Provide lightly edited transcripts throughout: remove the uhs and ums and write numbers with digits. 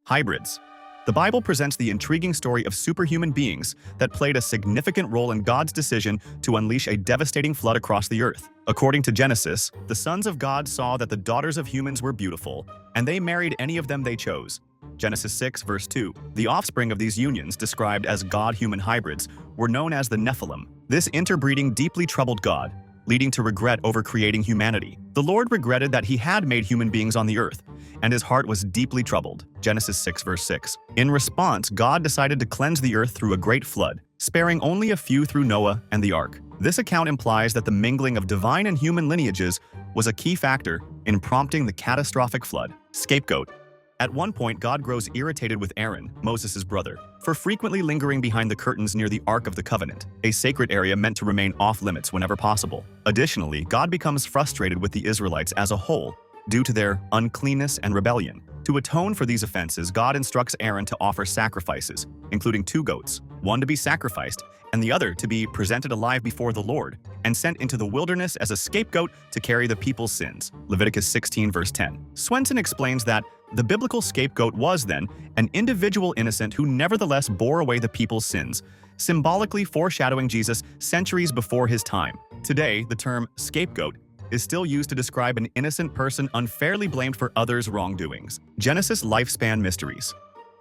Hybrids. The Bible presents the intriguing story of superhuman beings that played a significant role in God's decision to unleash a devastating flood across the earth. According to Genesis, the sons of God saw that the daughters of humans were beautiful, and they married any of them they chose. Genesis 6, verse 2. The offspring of these unions, described as God-human hybrids, were known as the Nephilim. This interbreeding deeply troubled God, leading to regret over creating humanity. The Lord regretted that he had made human beings on the earth, and his heart was deeply troubled. Genesis 6, verse 6. In response, God decided to cleanse the earth through a great flood, sparing only a few through Noah and the ark. This account implies that the mingling of divine and human lineages was a key factor in prompting the catastrophic flood. Scapegoat. At one point, God grows irritated with Aaron, Moses' brother, for frequently lingering behind the curtains near the Ark of the Covenant, a sacred area meant to remain off-limits whenever possible. Additionally, God becomes frustrated with the Israelites as a whole due to their uncleanness and rebellion. To atone for these offenses, God instructs Aaron to offer sacrifices, including 2 goats, one to be sacrificed and the other to be presented alive before the Lord and sent into the wilderness as a scapegoat to carry the people's sins. Leviticus 16, verse 10. Swenson explains that the biblical scapegoat was then an individual innocent who nevertheless bore away the people's sins, symbolically foreshadowing Jesus centuries before his time. Today, the term scapegoat is still used to describe an innocent person unfairly blamed for others' wrongdoings. Genesis lifespan mysteries.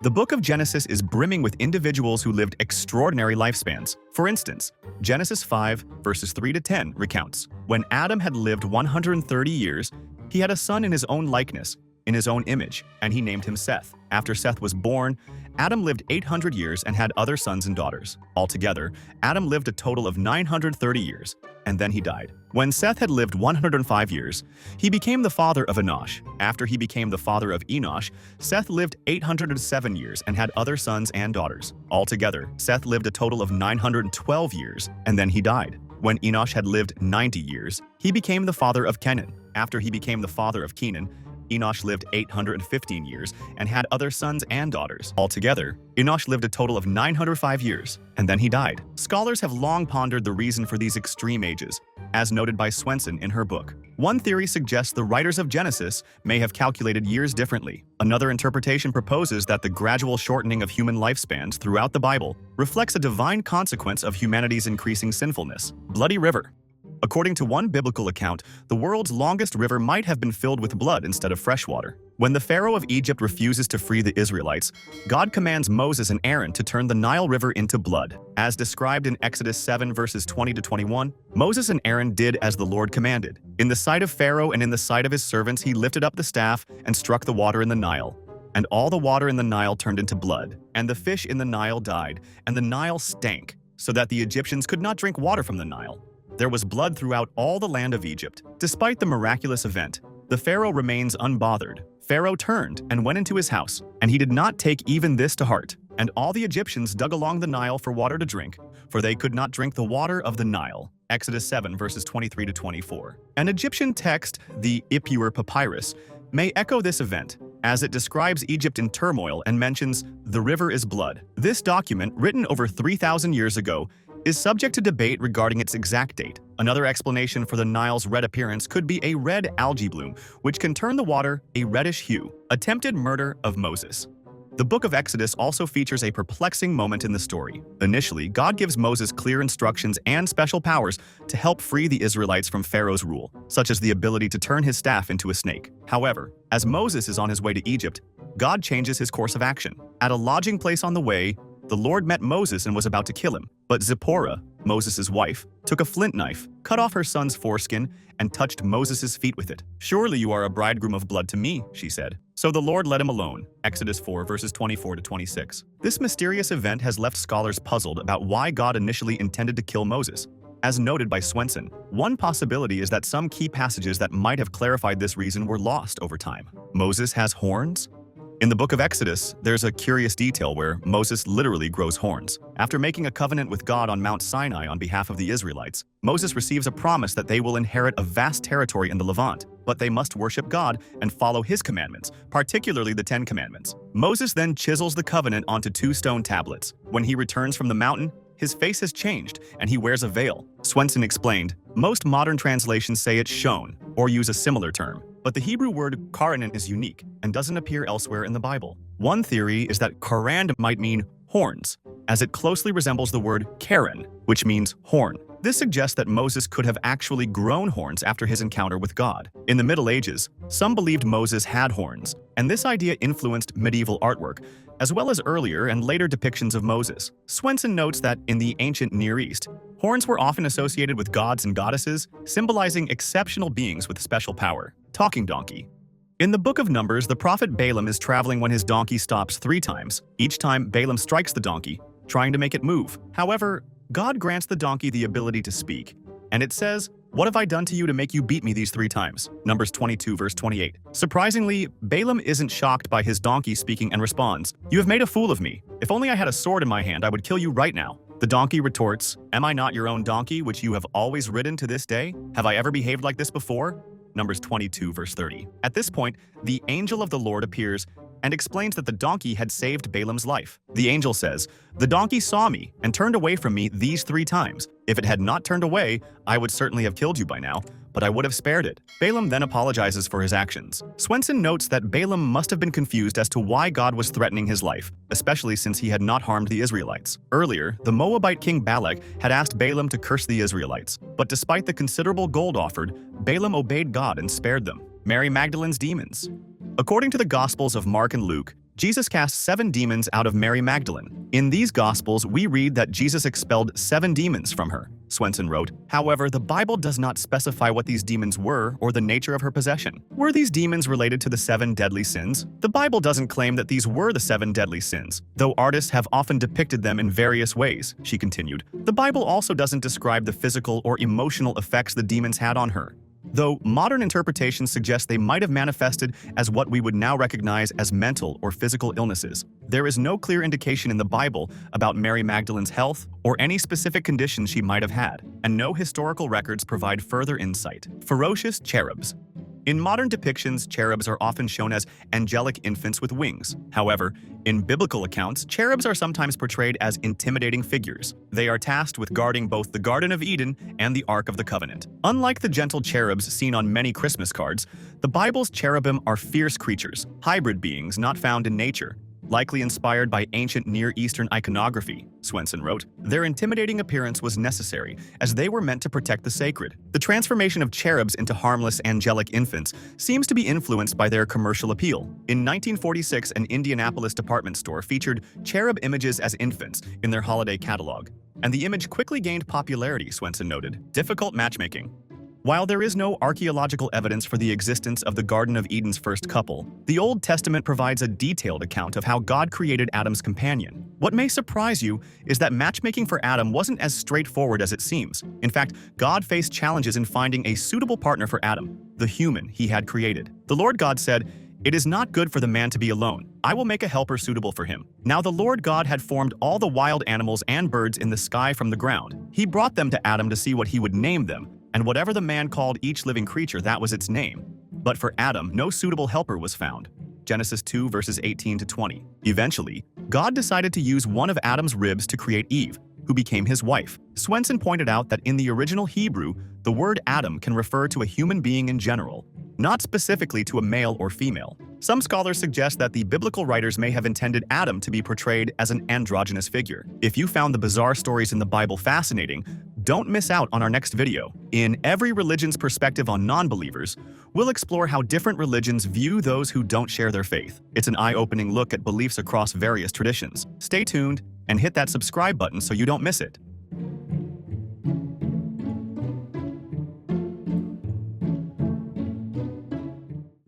The book of Genesis is brimming with individuals who lived extraordinary lifespans. For instance, Genesis 5, verses 3 to 10 recounts, when Adam had lived 130 years, he had a son in his own likeness, in his own image, and he named him Seth. After Seth was born, Adam lived 800 years and had other sons and daughters. Altogether, Adam lived a total of 930 years, and then he died. When Seth had lived 105 years, he became the father of Enosh. After he became the father of Enosh, Seth lived 807 years and had other sons and daughters. Altogether, Seth lived a total of 912 years, and then he died. When Enosh had lived 90 years, he became the father of Kenan. After he became the father of Kenan, Enosh lived 815 years and had other sons and daughters. Altogether, Enosh lived a total of 905 years, and then he died. Scholars have long pondered the reason for these extreme ages, as noted by Swenson in her book. One theory suggests the writers of Genesis may have calculated years differently. Another interpretation proposes that the gradual shortening of human lifespans throughout the Bible reflects a divine consequence of humanity's increasing sinfulness. Bloody River. According to one biblical account, the world's longest river might have been filled with blood instead of fresh water. When the Pharaoh of Egypt refuses to free the Israelites, God commands Moses and Aaron to turn the Nile River into blood. As described in Exodus 7, verses 20 to 21, Moses and Aaron did as the Lord commanded. In the sight of Pharaoh and in the sight of his servants, he lifted up the staff and struck the water in the Nile. And all the water in the Nile turned into blood, and the fish in the Nile died, and the Nile stank, so that the Egyptians could not drink water from the Nile. There was blood throughout all the land of Egypt. Despite the miraculous event, the Pharaoh remains unbothered. Pharaoh turned and went into his house, and he did not take even this to heart. And all the Egyptians dug along the Nile for water to drink, for they could not drink the water of the Nile. Exodus 7, verses 23 to 24. An Egyptian text, the Ipuwer Papyrus, may echo this event, as it describes Egypt in turmoil and mentions the river is blood. This document, written over 3,000 years ago, is subject to debate regarding its exact date. Another explanation for the Nile's red appearance could be a red algae bloom, which can turn the water a reddish hue. Attempted murder of Moses. The book of Exodus also features a perplexing moment in the story. Initially, God gives Moses clear instructions and special powers to help free the Israelites from Pharaoh's rule, such as the ability to turn his staff into a snake. However, as Moses is on his way to Egypt, God changes his course of action. At a lodging place on the way, the Lord met Moses and was about to kill him. But Zipporah, Moses' wife, took a flint knife, cut off her son's foreskin, and touched Moses' feet with it. "Surely you are a bridegroom of blood to me," she said. So the Lord let him alone. Exodus 4, verses 24 to 26. This mysterious event has left scholars puzzled about why God initially intended to kill Moses. As noted by Swenson, one possibility is that some key passages that might have clarified this reason were lost over time. Moses has horns? In the book of Exodus, there's a curious detail where Moses literally grows horns. After making a covenant with God on Mount Sinai on behalf of the Israelites, Moses receives a promise that they will inherit a vast territory in the Levant, but they must worship God and follow his commandments, particularly the 10 Commandments. Moses then chisels the covenant onto 2 stone tablets. When he returns from the mountain, his face has changed and he wears a veil. Swenson explained, most modern translations say it's shown, or use a similar term. But the Hebrew word karanan is unique and doesn't appear elsewhere in the Bible. One theory is that karand might mean horns, as it closely resembles the word karen, which means horn. This suggests that Moses could have actually grown horns after his encounter with God. In the Middle Ages, some believed Moses had horns, and this idea influenced medieval artwork, as well as earlier and later depictions of Moses. Swenson notes that in the ancient Near East, horns were often associated with gods and goddesses, symbolizing exceptional beings with special power. Talking donkey. In the book of Numbers, the prophet Balaam is traveling when his donkey stops 3 times. Each time, Balaam strikes the donkey, trying to make it move. However, God grants the donkey the ability to speak, and it says, "What have I done to you to make you beat me these 3 times?" Numbers 22, verse 28. Surprisingly, Balaam isn't shocked by his donkey speaking and responds, "You have made a fool of me. If only I had a sword in my hand, I would kill you right now." The donkey retorts, "Am I not your own donkey, which you have always ridden to this day? Have I ever behaved like this before?" Numbers 22, verse 30. At this point, the angel of the Lord appears and explains that the donkey had saved Balaam's life. The angel says, "The donkey saw me and turned away from me these 3 times. If it had not turned away, I would certainly have killed you by now, but I would have spared it." Balaam then apologizes for his actions. Swenson notes that Balaam must have been confused as to why God was threatening his life, especially since he had not harmed the Israelites. Earlier, the Moabite king Balak had asked Balaam to curse the Israelites, but despite the considerable gold offered, Balaam obeyed God and spared them. Mary Magdalene's demons. According to the Gospels of Mark and Luke, Jesus cast 7 demons out of Mary Magdalene. In these Gospels, we read that Jesus expelled 7 demons from her, Swenson wrote. However, the Bible does not specify what these demons were or the nature of her possession. Were these demons related to the 7 deadly sins? The Bible doesn't claim that these were the 7 deadly sins, though artists have often depicted them in various ways, she continued. The Bible also doesn't describe the physical or emotional effects the demons had on her, though modern interpretations suggest they might have manifested as what we would now recognize as mental or physical illnesses. There is no clear indication in the Bible about Mary Magdalene's health or any specific conditions she might have had, and no historical records provide further insight. Ferocious Cherubs. In modern depictions, cherubs are often shown as angelic infants with wings. However, in biblical accounts, cherubs are sometimes portrayed as intimidating figures. They are tasked with guarding both the Garden of Eden and the Ark of the Covenant. Unlike the gentle cherubs seen on many Christmas cards, the Bible's cherubim are fierce creatures, hybrid beings not found in nature, likely inspired by ancient Near Eastern iconography, Swenson wrote. Their intimidating appearance was necessary, as they were meant to protect the sacred. The transformation of cherubs into harmless angelic infants seems to be influenced by their commercial appeal. In 1946, an Indianapolis department store featured cherub images as infants in their holiday catalog, and the image quickly gained popularity, Swenson noted. Difficult matchmaking. While there is no archaeological evidence for the existence of the Garden of Eden's first couple, the Old Testament provides a detailed account of how God created Adam's companion. What may surprise you is that matchmaking for Adam wasn't as straightforward as it seems. In fact, God faced challenges in finding a suitable partner for Adam, the human he had created. The Lord God said, "It is not good for the man to be alone. I will make a helper suitable for him." Now the Lord God had formed all the wild animals and birds in the sky from the ground. He brought them to Adam to see what he would name them, and whatever the man called each living creature, that was its name. But for Adam, no suitable helper was found. Genesis 2, verses 18 to 20. Eventually, God decided to use one of Adam's ribs to create Eve, who became his wife. Swenson pointed out that in the original Hebrew, the word Adam can refer to a human being in general, not specifically to a male or female. Some scholars suggest that the biblical writers may have intended Adam to be portrayed as an androgynous figure. If you found the bizarre stories in the Bible fascinating, don't miss out on our next video. In Every Religion's Perspective on Non-Believers, we'll explore how different religions view those who don't share their faith. It's an eye-opening look at beliefs across various traditions. Stay tuned and hit that subscribe button so you don't miss it.